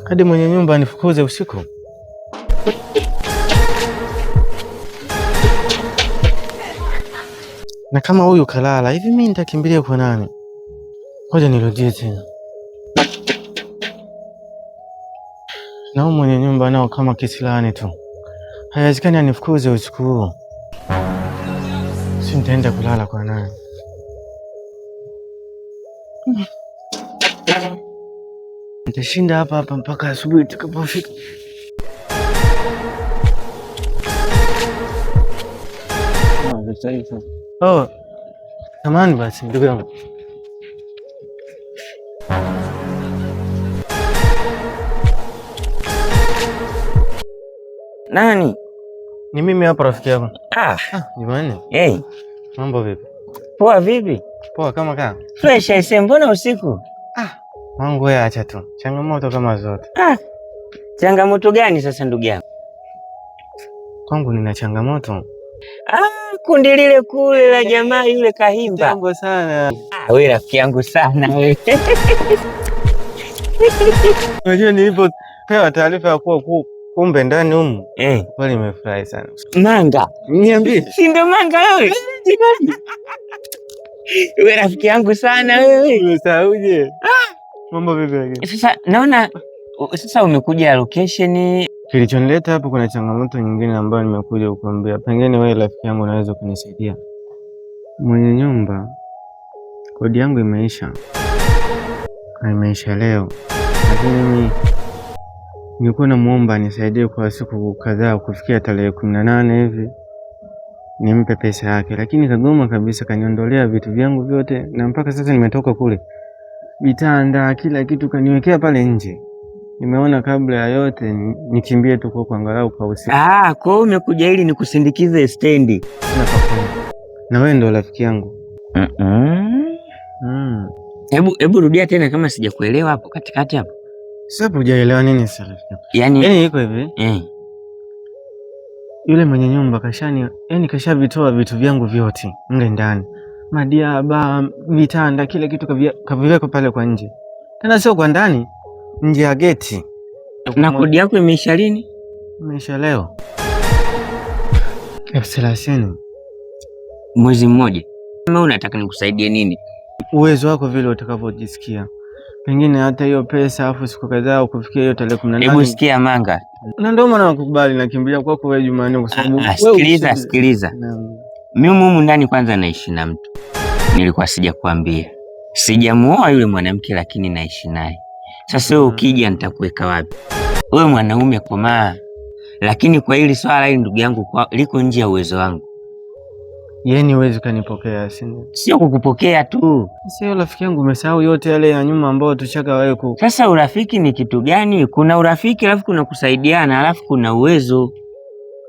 hadi mwenye nyumba anifukuze usiku? Na kama huyu kalala hivi, mimi nitakimbilia kwa nani? Ngoja nirudie tena. Na huyu mwenye nyumba nao kama kisilani tu, haiwezekani anifukuze usiku huu. Si nitaenda kulala kwa nani? Nitashinda hapa hapa mpaka asubuhi tukapofika. Oh, samahani basi ndugu yangu. Nani? Ni mimi hapa rafiki yako. Jumanne. Hey. Mambo vipi? Poa vipi? Poa kama kaa. Fresh aise, mbona usiku? Mungu ya acha tu. Changamoto kama zote. Changamoto gani sasa ndugu yangu? Kwangu nina changamoto. Kundi lile kule la jamaa yule Kahimba. Tango sana. Wewe rafiki yangu sana wewe. Unajua nilipopewa taarifa ya kuwa kumbe ndani humu. Kweli nimefurahi sana. Manga. Niambie. Si ndo manga wewe? Wewe rafiki yangu sana wewe. Umesauje? Mambo vipi? Sasa naona sasa umekuja location. Kilichonileta hapo, kuna changamoto nyingine ambayo nimekuja kukuambia. Pengine wewe rafiki yangu unaweza kunisaidia. Mwenye nyumba, kodi yangu imeisha. Imeisha leo. Lakini mimi nilikuwa namuomba anisaidie kwa siku kadhaa kufikia tarehe 18 hivi. Nimpe pesa yake, lakini kagoma kabisa, kaniondolea vitu vyangu vyote, na mpaka sasa nimetoka kule. Vitanda kila kitu kaniwekea pale nje. Nimeona kabla ya yote nikimbie tu kwa kuangalau kwa usiku. Kwa hiyo umekuja ili nikusindikize stendi. Na wewe ndo rafiki yangu. Hebu rudia tena kama sijakuelewa hapo katikati hapo. Sasa hujaelewa nini sasa rafiki? Yaani iko hivi. Yule mwenye nyumba kashavitoa vitu vyangu vyote mle ndani. Madiaba, vitanda, kila kitu kaviweka pale kwa nje. Tena sio kwa ndani, nje ya geti. Na kodi yako imeisha lini? Imeisha leo. 30,000. Mwezi mmoja. Kama unataka nikusaidie nini? Uwezo wako vile utakavyojisikia. Pengine hata hiyo pesa afu siku kadhaa kufikia hiyo tarehe 18. Hebu sikia Manga. Na ndio maana nakukubali, nakimbilia kwako wewe Jumanne kwa sababu sikiliza. Mimi humu ndani kwanza naishi na mtu. Nilikuwa sijakwambia. Sijamuoa yule mwanamke lakini naishi naye. Sasa wewe ukija nitakuweka wapi? Wewe mwanaume komaa. Lakini kwa hili swala hili ndugu yangu liko nje ya uwezo wangu. Yeye huwezi kanipokea, sio kukupokea tu. Sio rafiki yangu, umesahau yote yale ya nyuma ambao tuchaka wewe Sasa urafiki ni kitu gani? Kuna urafiki alafu kuna kusaidiana alafu kuna uwezo.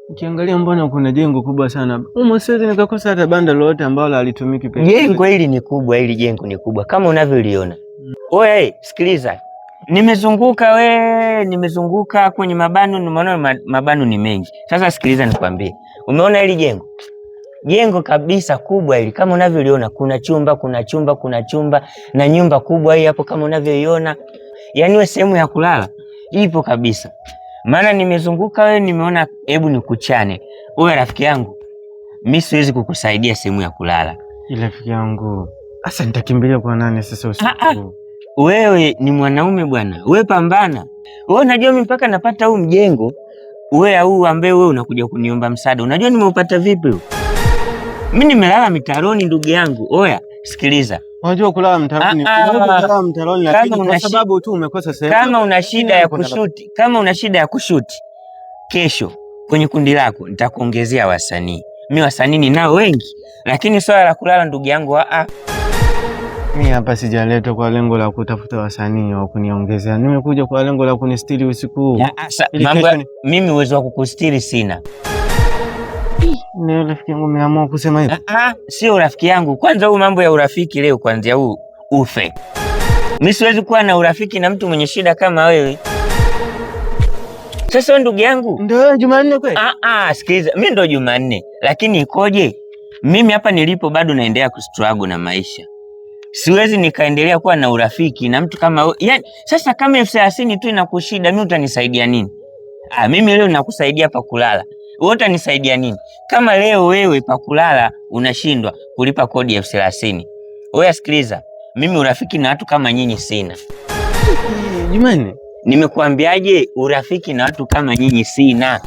Ukiangalia mbona kuna jengo kubwa sana. Siwezi nikakosa hata banda lolote ambalo halitumiki pekee. Jengo hili ni kubwa, hili jengo ni kubwa kama unavyoliona. Oye, sikiliza. Nimezunguka kwenye mabano, nimeona mabano ni mengi. Sasa sikiliza nikwambie. Umeona hili jengo? Jengo kabisa kubwa hili kama unavyoliona, kuna chumba na nyumba kubwa hii hapo kama unavyoiona. Yaani wewe sehemu ya kulala ipo kabisa. Maana nimezunguka wewe nimeona, hebu nikuchane. Wewe rafiki yangu, mimi siwezi kukusaidia sehemu ya kulala. Rafiki yangu, sasa nitakimbilia kwa nani sasa usiku? Wewe ni mwanaume bwana. Wewe pambana. Wewe unajua mimi mpaka napata huu mjengo, wewe ambaye wewe unakuja kuniomba msaada. Unajua nimeupata vipi? Mimi nimelala mitaroni ndugu yangu. Oya, sikiliza. Unajua kulala mtaroni. Kulala mtaroni lakini kwa sababu tu umekosa sehemu. Kama una shida ya kushuti, kesho kwenye kundi lako nitakuongezea wasanii. Mimi wasanii ninao wengi, lakini swala la kulala ndugu yangu mimi hapa sijaletwa kwa lengo la kutafuta wasanii wa kuniongezea. Nimekuja kwa lengo la kunistiri usiku. Mimi uwezo wa kukustiri sina. Ni rafiki yangu umeamua kusema hivyo? Sio rafiki yangu. Kwanza huu mambo ya urafiki leo kwanza huu ufe. Mimi siwezi kuwa na urafiki na mtu mwenye shida kama wewe. Sasa ndugu yangu. Ndio Jumanne kweli? Sikiliza, mimi ndio Jumanne, lakini ikoje? Mimi hapa nilipo bado naendelea kustruggle na maisha. Siwezi nikaendelea kuwa na urafiki na mtu kama yani. Sasa kama 30,000 tu inakushida, mimi utanisaidia nini? Mimi leo nakusaidia pa kulala, wewe utanisaidia nini? Kama leo wewe pa kulala unashindwa kulipa kodi ya 30,000, wewe sikiliza, mimi urafiki na watu kama nyinyi sina. Jumani, nimekuambiaje? Urafiki na watu kama nyinyi sina.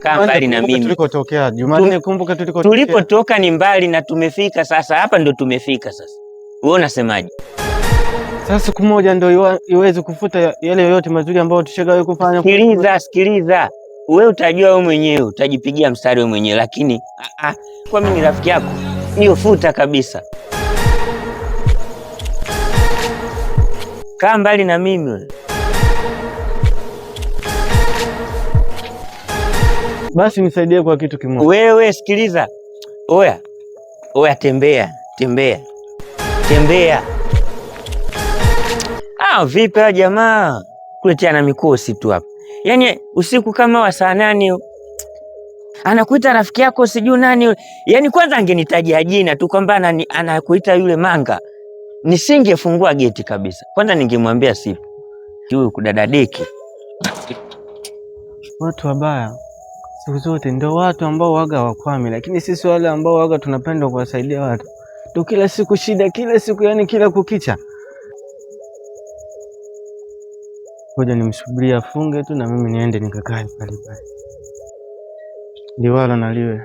Kaa mbali na mimi. Tulikotokea Jumani, kumbuka tulipotoka ni mbali na tumefika sasa. Hapa ndo tumefika sasa. Wewe unasemaje? Sasa siku moja ndo iweze kufuta yale yote mazuri ambayo tushagawe kufanya. Sikiliza. Wewe utajua wewe mwenyewe, utajipigia mstari wewe mwenyewe, lakini kwa mimi ni rafiki yako, niyo futa kabisa. Kaa mbali na mimi. Basi nisaidie kwa kitu kimoja. Wewe sikiliza. Oya, tembea. Vipi wa jamaa? Kuletea na mikosi tu hapa. Yaani usiku kama wa saa 8 anakuita rafiki yako sijui nani. Yaani kwanza angenitajia jina tu kwamba anakuita yule Manga, nisingefungua geti kabisa. Kwanza ningemwambia sipo. Huyu kudadadeki. Watu wabaya siku zote ndio watu ambao waga wakwami, lakini sisi wale ambao waga tunapenda kuwasaidia watu ndio kila siku shida, kila siku, yani kila kukicha. Ngoja nimsubiria afunge tu na mimi niende nikakae pale. Liwalo na liwe.